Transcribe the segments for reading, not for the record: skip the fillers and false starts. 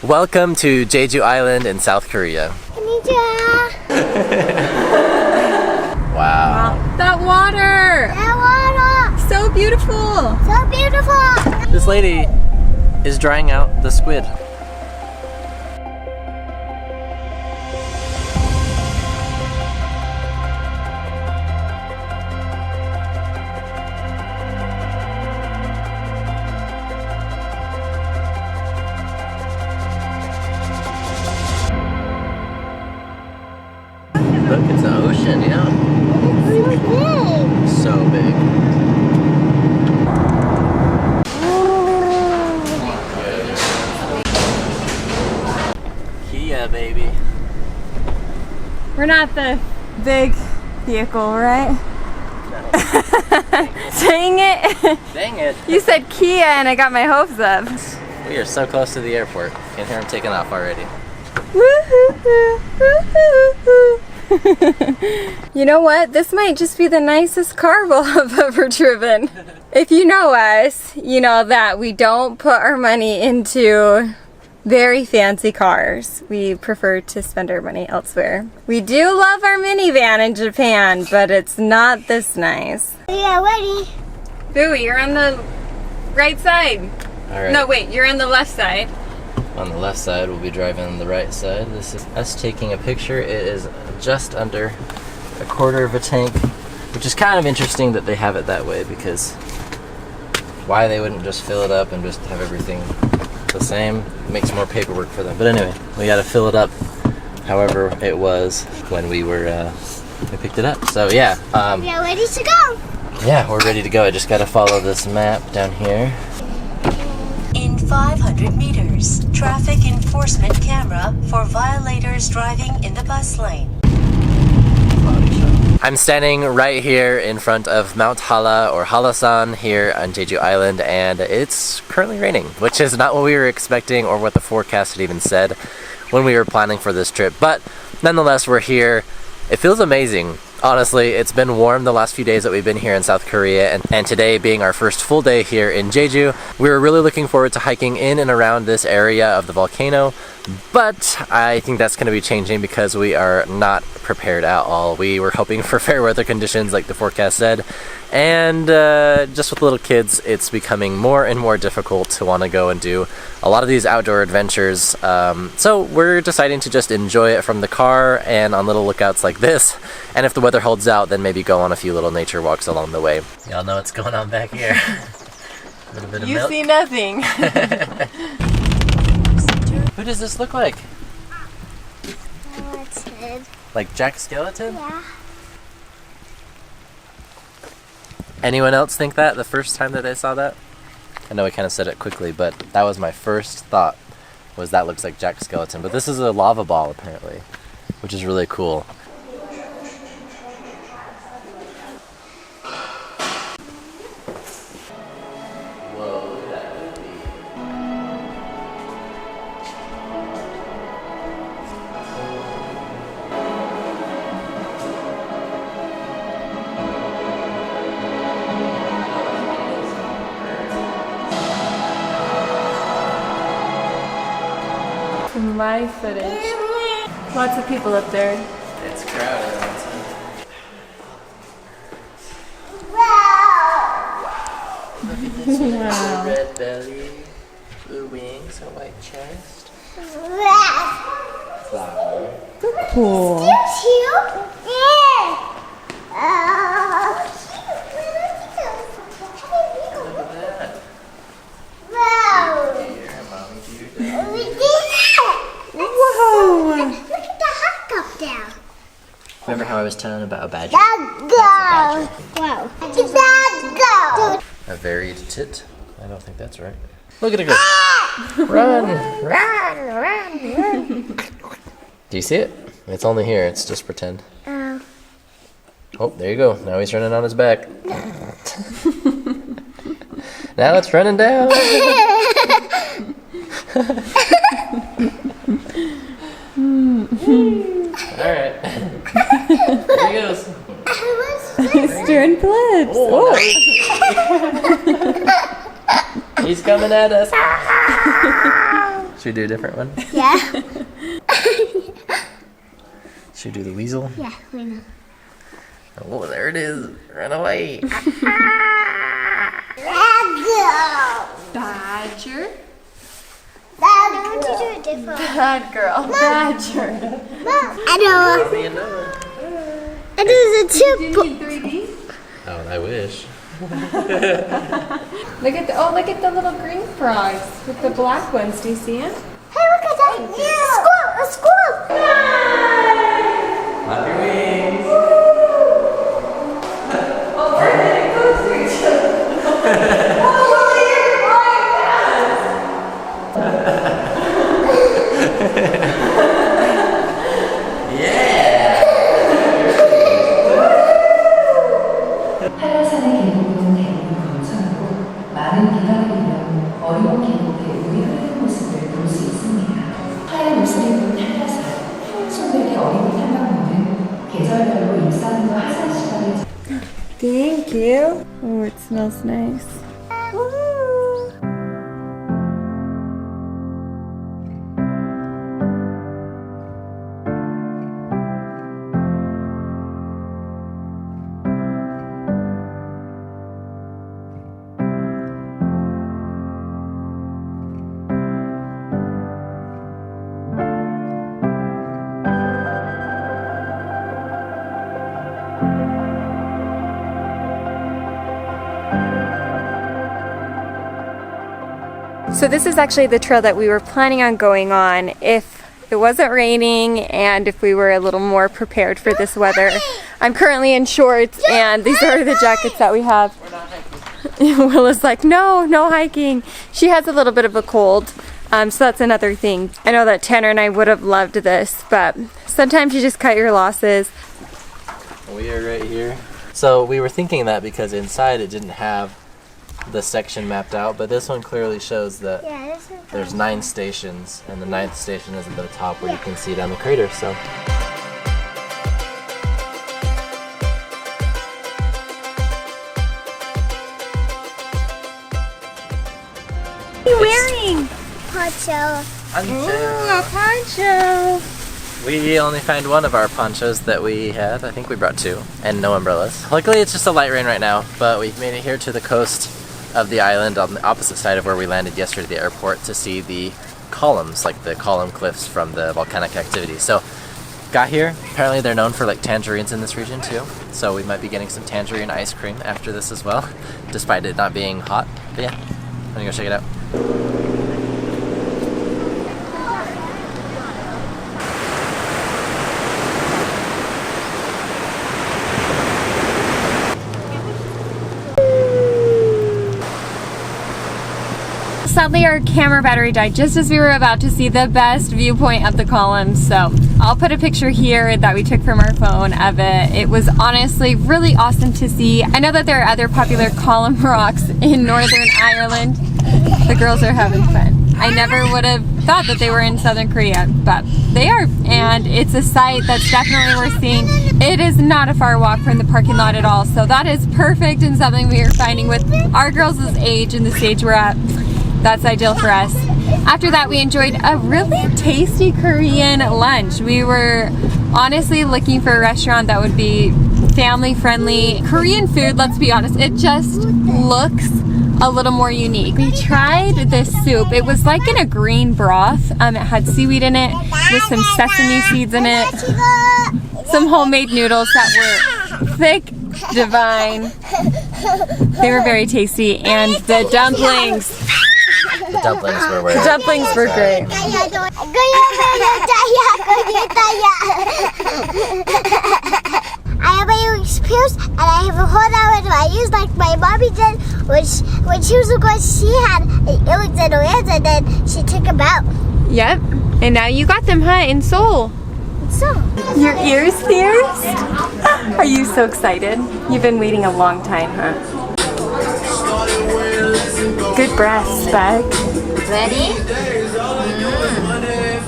Welcome to Jeju Island in South Korea. Wow. That water! So beautiful! So beautiful! This lady is drying out the squid. Look, it's the ocean, yeah. It's So big. Kia, baby. We're not the big vehicle, right? No. Dang it! Dang it. You said Kia and I got my hopes up. We are so close to the airport. Can hear them taking off already. You know what? This might just be the nicest car we'll have ever driven. If you know us, you know that we don't put our money into very fancy cars. We prefer to spend our money elsewhere. We do love our minivan in Japan, but it's not this nice. Yeah, ready. Booey, you're on the right side. All right. No, wait, you're on the left side. On the left side, we'll be driving on the right side. This is us taking a picture. It is just under a quarter of a tank, which is kind of interesting that they have it that way, because why they wouldn't just fill it up and just have everything the same? It makes more paperwork for them. But anyway, we got to fill it up however it was when we picked it up. So yeah, Yeah, ready to go. yeah, we're ready to go. I just got to follow this map down here. In 500 meters, traffic enforcement camera for violators driving in the bus lane. I'm standing right here in front of Mount Hala, or Halasan, here on Jeju Island, and it's currently raining, which is not what we were expecting or what the forecast had even said when we were planning for this trip. But nonetheless, we're here. It feels amazing. Honestly, it's been warm the last few days that we've been here in South Korea, and today being our first full day here in Jeju, we were really looking forward to hiking in and around this area of the volcano, but I think that's going to be changing because we are not prepared at all. We were hoping for fair weather conditions like the forecast said, and just with little kids, it's becoming more and more difficult to want to go and do a lot of these outdoor adventures. So we're deciding to just enjoy it from the car and on little lookouts like this, and if the weather holds out, then maybe go on a few little nature walks along the way. Y'all know what's going on back here. A little bit of You milk. see nothing. Who does this look like? Oh, it's good. Like Jack Skeleton? Yeah. Anyone else think that the first time that they saw that? I know I kind of said it quickly, but that was my first thought, was that looks like Jack Skeleton. But this is a lava ball apparently, which is really cool. Whoa, look at that movie. My footage. Lots of people up there. It's crowded outside. Look at this one. Wow. Red belly, blue wings, a white chest. Flower. Cool. Look at that. Deer, mommy deer. Whoa! Look at the hawk up there. Remember how I was telling about a badger? Wow. A varied tit? I don't think that's right. Look at it go. Run! Do you see it? It's only here. It's just pretend. Oh, there you go. Now he's running on his back. Now it's running down. Alright. There he goes. Stirring flips. Oh, he's coming at us. Should we do a different one? Yeah. Should we do the weasel? Yeah, we know. Oh, there it is. Run away. Let's go. Badger. Dad, I want to do a different one. Bad girl. Badger. I know. And there's a chip. Do you need 3D? Oh, I wish. Look at the little green frogs with the black ones. Do you see them? Hey, look at that. A squirrel. Flap your wings. Oh, where did it go to each other? 한라산의 계곡은 대부분 거쳐하고 많은 비가 내리면 어려운 계곡에 물이 흐르는 모습을 볼 수 있습니다. 하얀 옷을 입은 한라산, 손들의 어린이 탐방로는 계절별로 일상으로 하산 시간을 Thank you. Oh, it smells nice. So this is actually the trail that we were planning on going on if it wasn't raining and if we were a little more prepared for this weather. I'm currently in shorts and these are the jackets that we have. Willa's like, no hiking. She has a little bit of a cold, so that's another thing. I know that Tanner and I would have loved this, but sometimes you just cut your losses. We are right here. So we were thinking that because inside it didn't have the section mapped out, but this one clearly shows that there's 9 stations, and the 9th station is at the top where you can see down the crater. So What are you wearing? Poncho. Ooh, a poncho. we only found one of our ponchos that we had. I think we brought 2, and no umbrellas. Luckily it's just a light rain right now, but we've made it here to the coast of the island on the opposite side of where we landed yesterday at the airport to see the columns, like the column cliffs from the volcanic activity. So got here, apparently they're known for like tangerines in this region too, so we might be getting some tangerine ice cream after this as well, despite it not being hot. But yeah, I'm gonna go check it out. Sadly, our camera battery died just as we were about to see the best viewpoint of the columns, so I'll put a picture here that we took from our phone of it. It was honestly really awesome to see. I know that there are other popular column rocks in Northern Ireland. The girls are having fun. I never would have thought that they were in Southern Korea, but they are, and it's a site that's definitely worth seeing. It is not a far walk from the parking lot at all, so that is perfect and something we are finding with our girls' age and the stage we're at. That's ideal for us. After that, we enjoyed a really tasty Korean lunch. We were honestly looking for a restaurant that would be family friendly. Korean food, let's be honest, it just looks a little more unique. We tried this soup. It was like in a green broth. It had seaweed in it with some sesame seeds in it. Some homemade noodles that were thick, divine. They were very tasty. And the dumplings. The dumplings were where The dumplings were great. I have a experience and I have a whole hour to I use like my mommy did when she was little, she had earrings and ears and then she took them out. Yep. And now you got them, huh, in Seoul. So Your ears pierced? Are you so excited? You've been waiting a long time, huh? Good breath, Spag. Ready?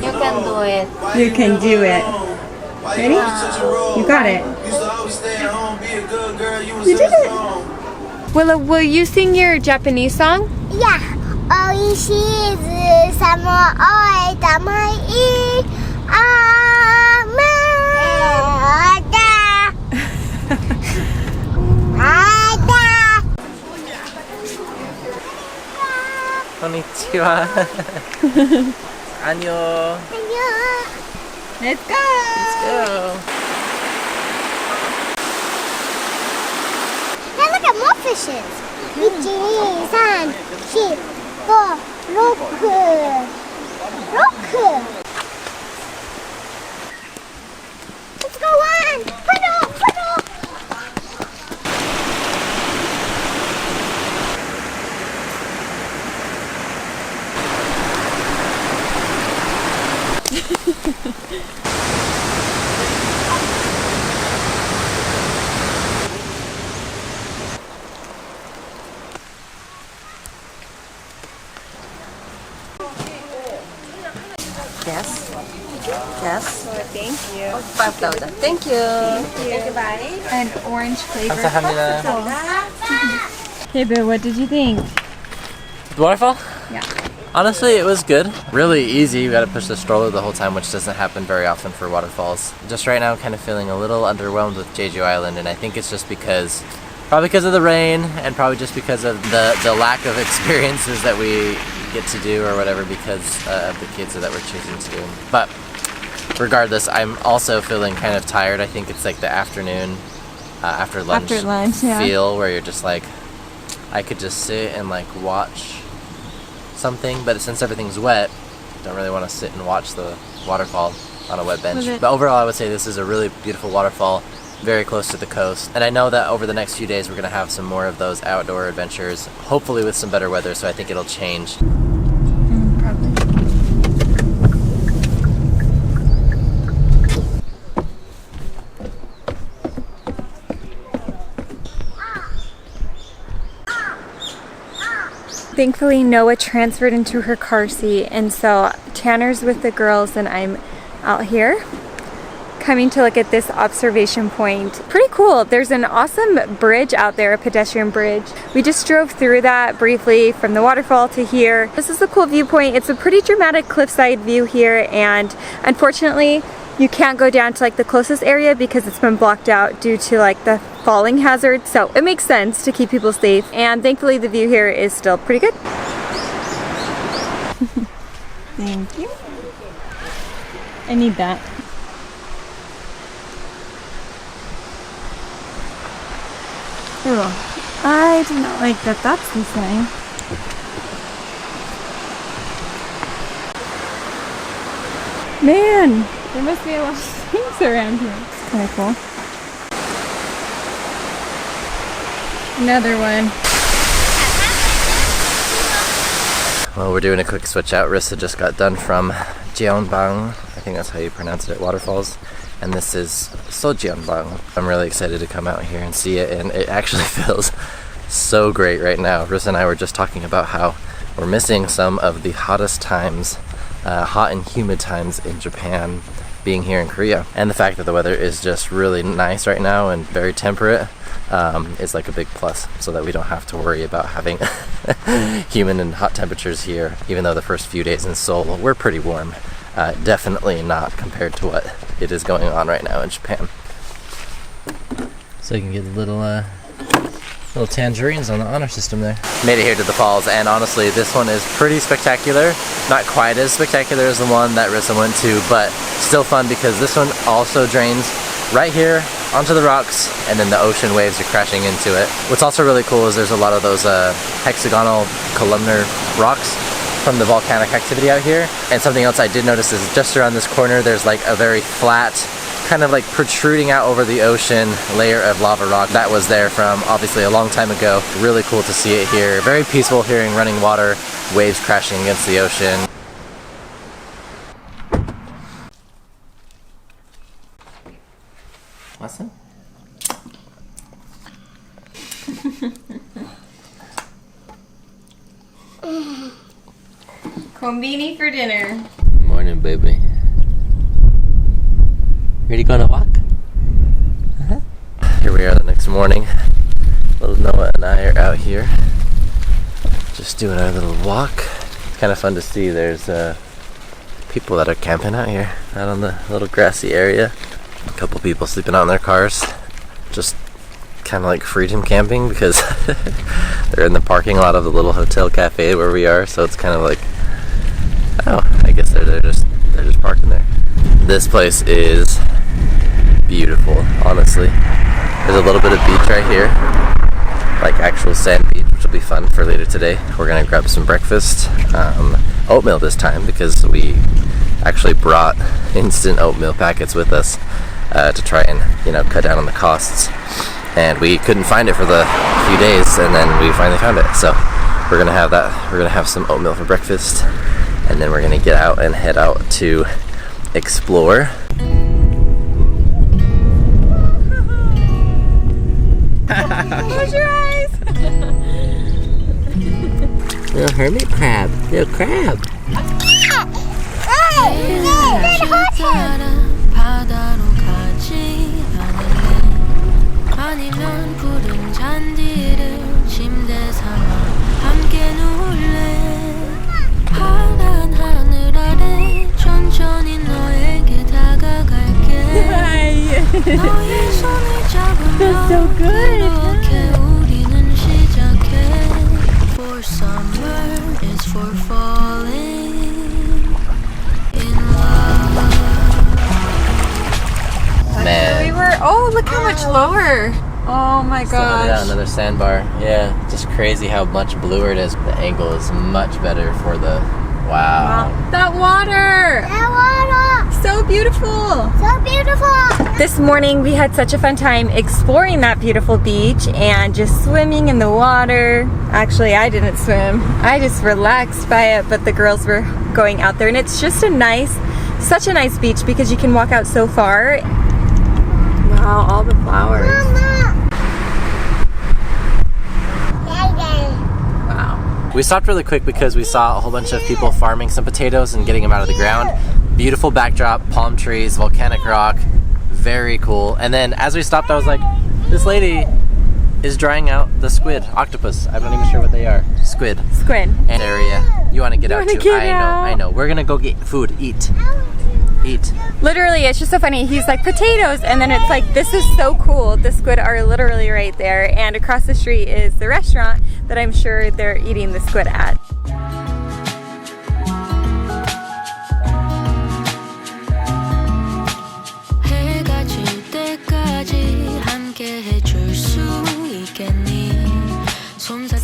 You can do it. You can do it. Ready? You got it. You did it. Willa, will you sing your Japanese song? yeah. 오이시즈 사모 오이 다마이 아마 아다 아다 konnichiwa. 안녕. Let's go! Let's go. Hey, look at more fishes. 1, 2, 3, 4, 5, 6. Let's go on. Puddle, puddle. Yes. Yes. Thank you. 5,000. Thank you. Thank you. Bye. An orange flavor. 감사합니다. Okay, but what did you think? The waterfall? Yeah. Honestly, it was good. Really easy. We got to push the stroller the whole time, which doesn't happen very often for waterfalls. Just right now, I'm kind of feeling a little underwhelmed with Jeju Island, and I think it's just probably because of the rain, and probably just because of the lack of experiences that we get to do or whatever because of the kids that we're choosing to do. But regardless, I'm also feeling kind of tired. I think it's like the afternoon, after lunch yeah. feel where you're just like, I could just sit and like watch something, but since everything's wet, don't really want to sit and watch the waterfall on a wet bench. But overall, I would say this is a really beautiful waterfall, very close to the coast. And I know that over the next few days, we're going to have some more of those outdoor adventures, hopefully with some better weather, so I think it'll change. Probably. Thankfully, Noah transferred into her car seat, and so Tanner's with the girls and I'm out here coming to look at this observation point. Pretty cool. There's an awesome bridge out there, a pedestrian bridge. We just drove through that briefly from the waterfall to here. This is a cool viewpoint. It's a pretty dramatic cliffside view here, and unfortunately you can't go down to like the closest area because it's been blocked out due to like the falling hazard, so it makes sense to keep people safe, and thankfully the view here is still pretty good. Thank you. I need that. Oh, I do not like that that's the sign. Man, there must be a lot of things around here. It's kind of cool. Another one. Well, we're doing a quick switch out. Risa just got done from Jeonbang, I think that's how you pronounce it, waterfalls. And this is Sojeonbang. I'm really excited to come out here and see it, and it actually feels so great right now. Risa and I were just talking about how we're missing some of the hottest times, hot and humid times in Japan, being here in Korea. And the fact that the weather is just really nice right now and very temperate is like a big plus, so that we don't have to worry about having humid and hot temperatures here, even though the first few days in Seoul were pretty warm. Definitely not compared to what it is going on right now in Japan. So you can get little tangerines on the honor system there. Made it here to the falls, and honestly this one is pretty spectacular. Not quite as spectacular as the one that Risa went to, but still fun because this one also drains right here onto the rocks, and then the ocean waves are crashing into it. What's also really cool is there's a lot of those hexagonal columnar rocks from the volcanic activity out here. And something else I did notice is just around this corner there's like a very flat, kind of like protruding out over the ocean layer of lava rock that was there from obviously a long time ago. Really cool to see it here. Very peaceful, hearing running water, waves crashing against the ocean. Halasan? Konbini for dinner. Morning, baby. Ready to go on a walk? Here we are the next morning. Little Noah and I are out here Just doing our little walk. It's kind of fun to see. There's people that are camping out here, out on the little grassy area. A couple people sleeping out in their cars. Just kind of like freedom camping because they're in the parking lot of the little hotel cafe where we are. So it's kind of like, oh, I guess they're just parking there. This place is beautiful, honestly. There's a little bit of beach right here, like actual sand beach, which will be fun for later today. We're gonna grab some breakfast, oatmeal this time because we actually brought instant oatmeal packets with us to try and, you know, cut down on the costs. And we couldn't find it for the few days, and then we finally found it. So we're gonna have that. We're gonna have some oatmeal for breakfast, and then we're gonna get out and head out to explore. Close your eyes. Little hermit crab. Little crab. 아니면 푸른 잔디를 침대 삼아 함께 누울래 파란 하늘 아래 천천히 너에게 다가갈게 너의 손을 잡으면 이렇게 우리는 시작해 For summer is for falling in love. Man. We were, oh, look how much lower. Oh my Yeah, gosh. another sandbar. Yeah, just crazy how much bluer it is. The angle is much better for the, wow. That water. That water. So beautiful. So beautiful. This morning we had such a fun time exploring that beautiful beach and just swimming in the water. Actually, I didn't swim. I just relaxed by it, but the girls were going out there, and it's just such a nice beach because you can walk out so far. Wow, all the flowers. Wow. We stopped really quick because we saw a whole bunch of people farming some potatoes and getting them out of the ground. Beautiful backdrop, palm trees, volcanic rock, very cool. And then as we stopped, I was like, this lady is drying out the squid, octopus. I'm not even sure what they are. Squid. Squid. And area. You want to get out wanna too? get out? I know. We're gonna go get food. Eat. Literally, it's just so funny. He's like, potatoes, and then it's like, this is so cool. The squid are literally right there, and across the street is the restaurant that I'm sure they're eating the squid at. 해가 질 때까지 함께 해줄 수 있겠니?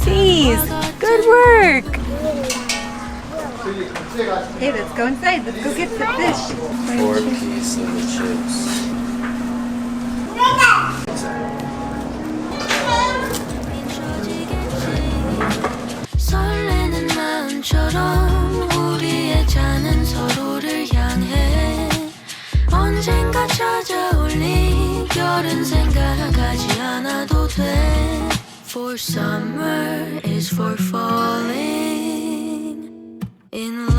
Jeez, good work. Hey, let's go inside. Let's go get the fish. 4-piece of the chips. 설레는 마음처럼 우리의 잔은 서로를 향해 언젠가 찾아올 이별은 생각하지 않아도 돼 For summer is for falling in love.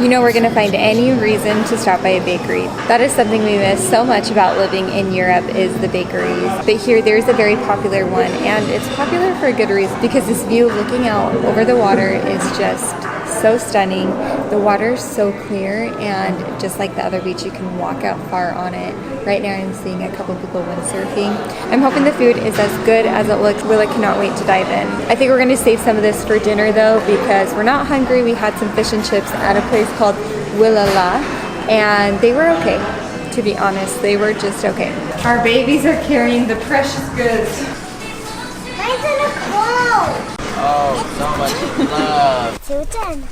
You know, we're gonna find any reason to stop by a bakery. That is something we miss so much about living in Europe, is the bakeries. But here there's a very popular one, and it's popular for a good reason, because this view looking out over the water is just so stunning. The water is so clear, and just like the other beach, you can walk out far on it. Right now I'm seeing a couple people windsurfing. I'm hoping the food is as good as it looks. Willa cannot wait to dive in. I think we're going to save some of this for dinner though, because we're not hungry. We had some fish and chips at a place called Willa, and they were okay. To be honest, they were just okay. Our babies are carrying the precious goods. Mine's in a clothes. Oh, so much love. So done.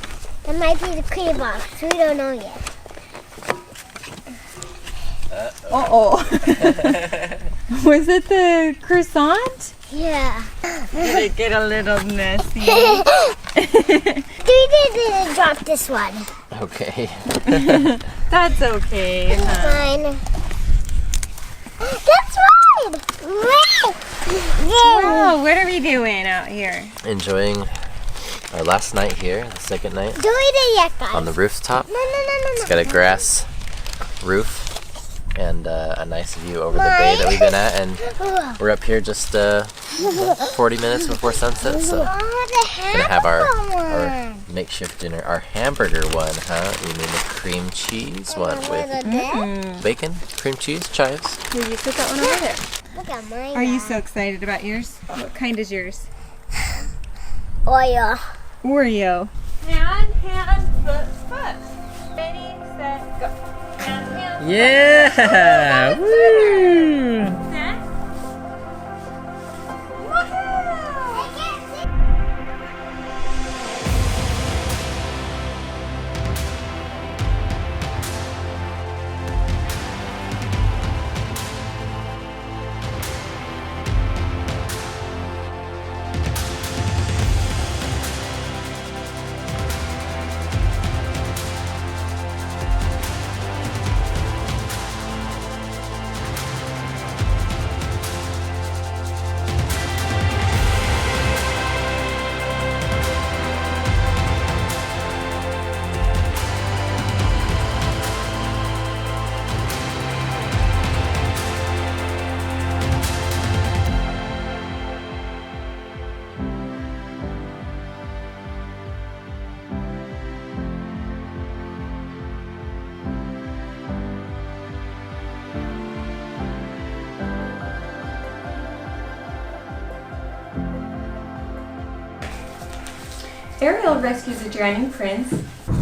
That might be the cream box. We don't know yet. Uh-oh. Was it the croissant? Yeah. Did it get a little messy? We didn't drop this one. Okay. That's okay. Mine. That's mine. Wow, what are we doing out here? Enjoying our last night here, the second night. Do it yet, guys. On the rooftop. No. It's got a grass roof and a nice view over the bay that we've been at, and we're up here just 40 minutes before sunset, so gonna have our makeshift dinner, our hamburger one, huh? You mean the cream cheese one with bacon, cream cheese, chives. Will you put that one over there? Look at mine. Are you so excited about yours? What kind is yours? Oreo. Oreo. Hand, foot. Ready, set, go. Hand, Yeah! Woo! set. Ariel rescues a drowning prince.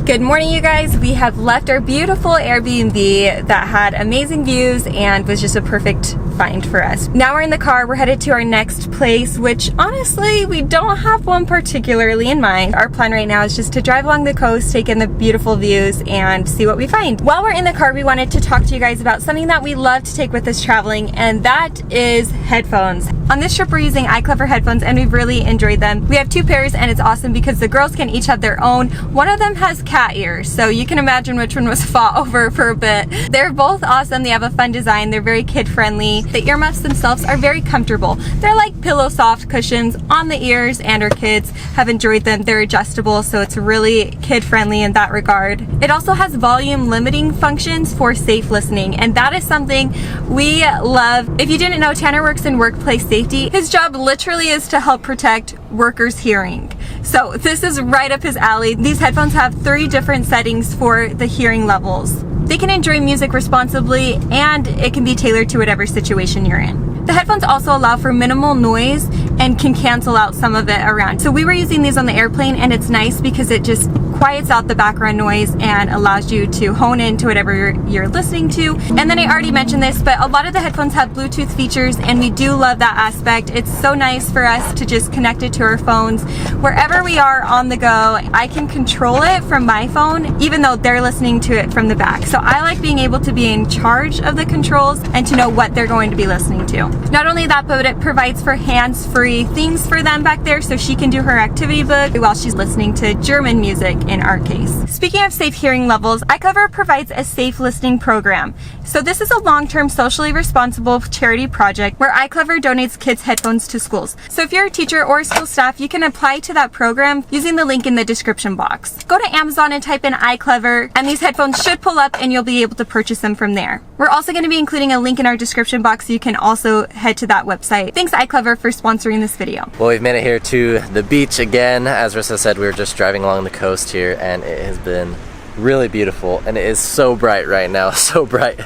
Good morning, you guys. We have left our beautiful Airbnb that had amazing views and was just a perfect find for us. Now we're in the car. We're headed to our next place, which honestly, we don't have one particularly in mind. Our plan right now is just to drive along the coast, take in the beautiful views, and see what we find. While we're in the car, we wanted to talk to you guys about something that we love to take with us traveling, and that is headphones. On this trip, we're using iClever headphones, and we've really enjoyed them. We have two pairs, and it's awesome because the girls can each have their own. One of them has cat ears, so you can imagine which one was fought over for a bit. They're both awesome. They have a fun design. They're very kid-friendly. The earmuffs themselves are very comfortable. They're like pillow soft cushions on the ears, and our kids have enjoyed them. They're adjustable, so it's really kid-friendly in that regard. It also has volume limiting functions for safe listening, and that is something we love. If you didn't know, Tanner works in workplace safety. His job literally is to help protect workers' hearing. So this is right up his alley. These headphones have 3 different settings for the hearing levels. They can enjoy music responsibly, and it can be tailored to whatever situation you're in. The headphones also allow for minimal noise and can cancel out some of it around. So we were using these on the airplane, and it's nice because it just quiets out the background noise and allows you to hone into whatever you're listening to. And then I already mentioned this, but a lot of the headphones have Bluetooth features, and we do love that aspect. It's so nice for us to just connect it to our phones. Wherever we are on the go, I can control it from my phone, even though they're listening to it from the back. So I like being able to be in charge of the controls and to know what they're going to be listening to. Not only that, but it provides for hands-free things for them back there, so she can do her activity book while she's listening to German music in our case. Speaking of safe hearing levels, iClever provides a safe listening program. So this is a long-term socially responsible charity project where iClever donates kids headphones to schools. So if you're a teacher or school staff, you can apply to that program using the link in the description box. Go to Amazon and type in iClever, and these headphones should pull up and you'll be able to purchase them from there. We're also going to be including a link in our description box so you can also head to that website. Thanks iClever for sponsoring this video. Well, we've made it here to the beach again. As Risa said, we were just driving along the coast here, and it has been really beautiful, and it is so bright right now, so bright.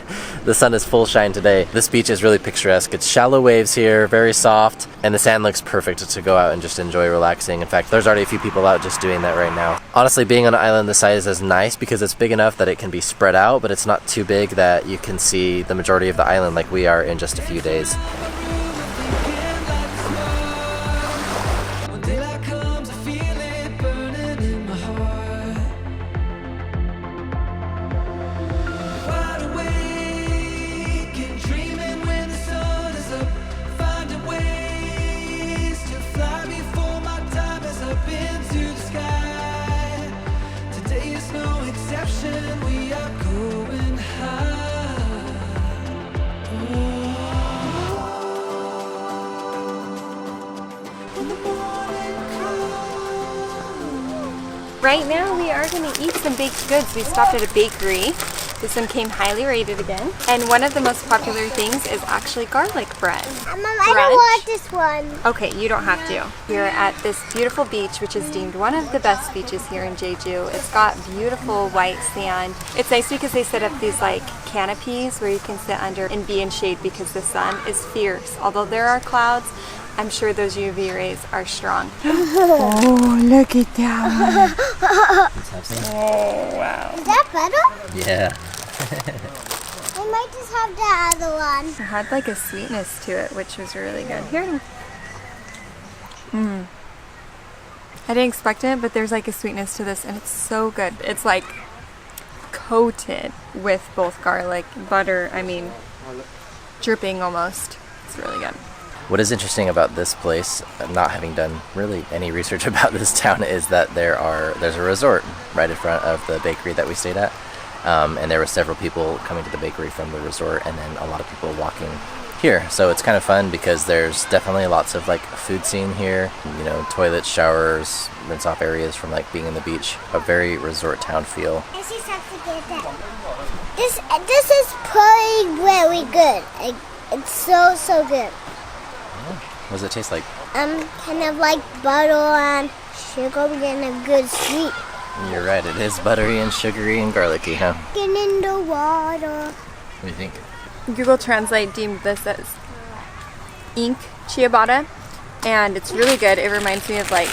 The sun is full shine today. This beach is really picturesque. It's shallow waves here, very soft, and the sand looks perfect to go out and just enjoy relaxing. In fact, there's already a few people out just doing that right now. Honestly, being on an island this size is nice because it's big enough that it can be spread out, but it's not too big that you can see the majority of the island like we are in just a few days. Right now we are going to eat some baked goods. We stopped at a bakery. This one came highly rated again. And one of the most popular things is actually garlic bread. Mom, I don't want this one. Okay, you don't have to. We're at this beautiful beach, which is deemed one of the best beaches here in Jeju. It's got beautiful white sand. It's nice because they set up these like canopies where you can sit under and be in shade because the sun is fierce. Although there are clouds, I'm sure those UV rays are strong. Oh, look at that one. Oh, wow. Is that better? Yeah. I might just have the other one. It had like a sweetness to it, which was really good. Here. I didn't expect it, but there's like a sweetness to this, and it's so good. It's like coated with both garlic, butter, I mean, dripping almost. It's really good. What is interesting about this place, not having done really any research about this town, is that there's a resort right in front of the bakery that we stayed at. And there were several people coming to the bakery from the resort, and then a lot of people walking here. So it's kind of fun because there's definitely lots of like food scene here, you know, toilets, showers, rinse off areas from like being in the beach. A very resort town feel. I see something get that. This is pretty very good. It's so good. What does it taste like? Kind of like butter and sugar and a good sweet. You're right, it is buttery and sugary and garlicky, huh? Get in the water. What do you think? Google Translate deemed this as ink ciabatta, and it's really good. It reminds me of like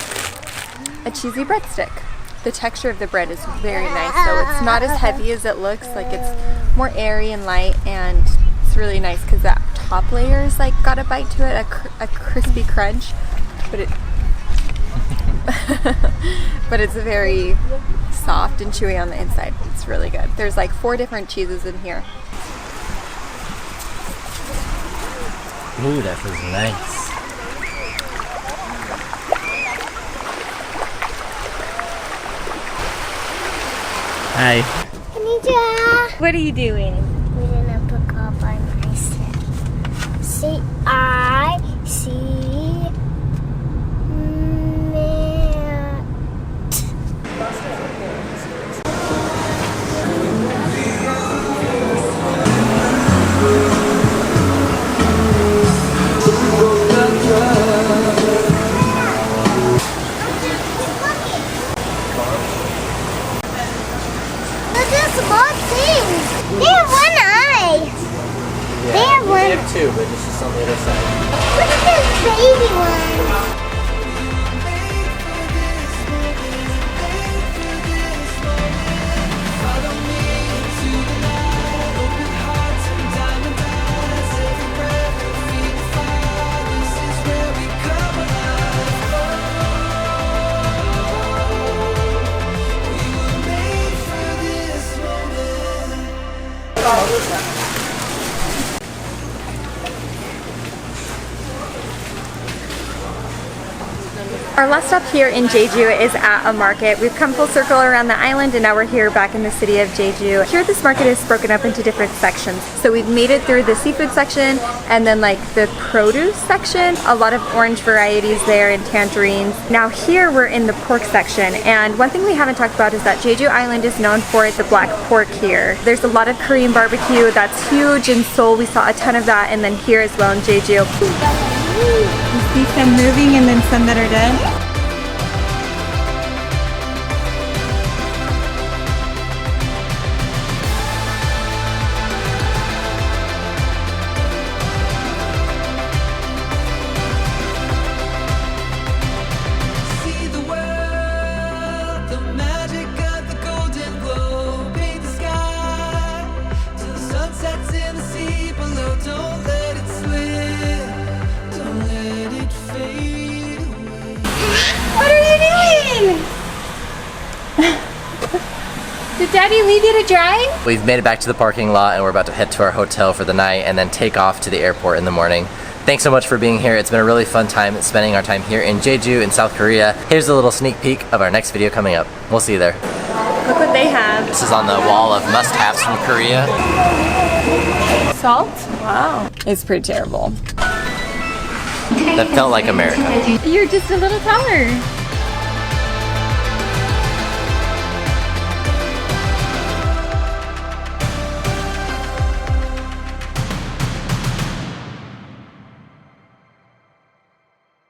a cheesy breadstick. The texture of the bread is very nice, so it's not as heavy as it looks. Like it's more airy and light, and it's really nice because that top layer is like got a bite to it, a crispy crunch, but it but it's very soft and chewy on the inside. It's really good. There's like 4 different cheeses in here. Ooh, that feels nice. Hi. Konnichiwa. What are you doing? We're gonna pick up our nice C-I-C They have 2, but it's just on the other side. Look at this baby one. Our last stop here in Jeju is at a market. We've come full circle around the island and now we're here back in the city of Jeju. Here this market is broken up into different sections. So we've made it through the seafood section and then like the produce section. A lot of orange varieties there and tangerines. Now here we're in the pork section, and one thing we haven't talked about is that Jeju Island is known for the black pork here. There's a lot of Korean barbecue that's huge in Seoul. We saw a ton of that, and then here as well in Jeju. You see some moving and then some that are dead. Did Daddy leave you to dry? We've made it back to the parking lot and we're about to head to our hotel for the night and then take off to the airport in the morning. Thanks so much for being here. It's been a really fun time spending our time here in Jeju in South Korea. Here's a little sneak peek of our next video coming up. We'll see you there. Look what they have. This is on the wall of must-haves from Korea. Salt? Wow. It's pretty terrible. That felt like America. You're just a little taller.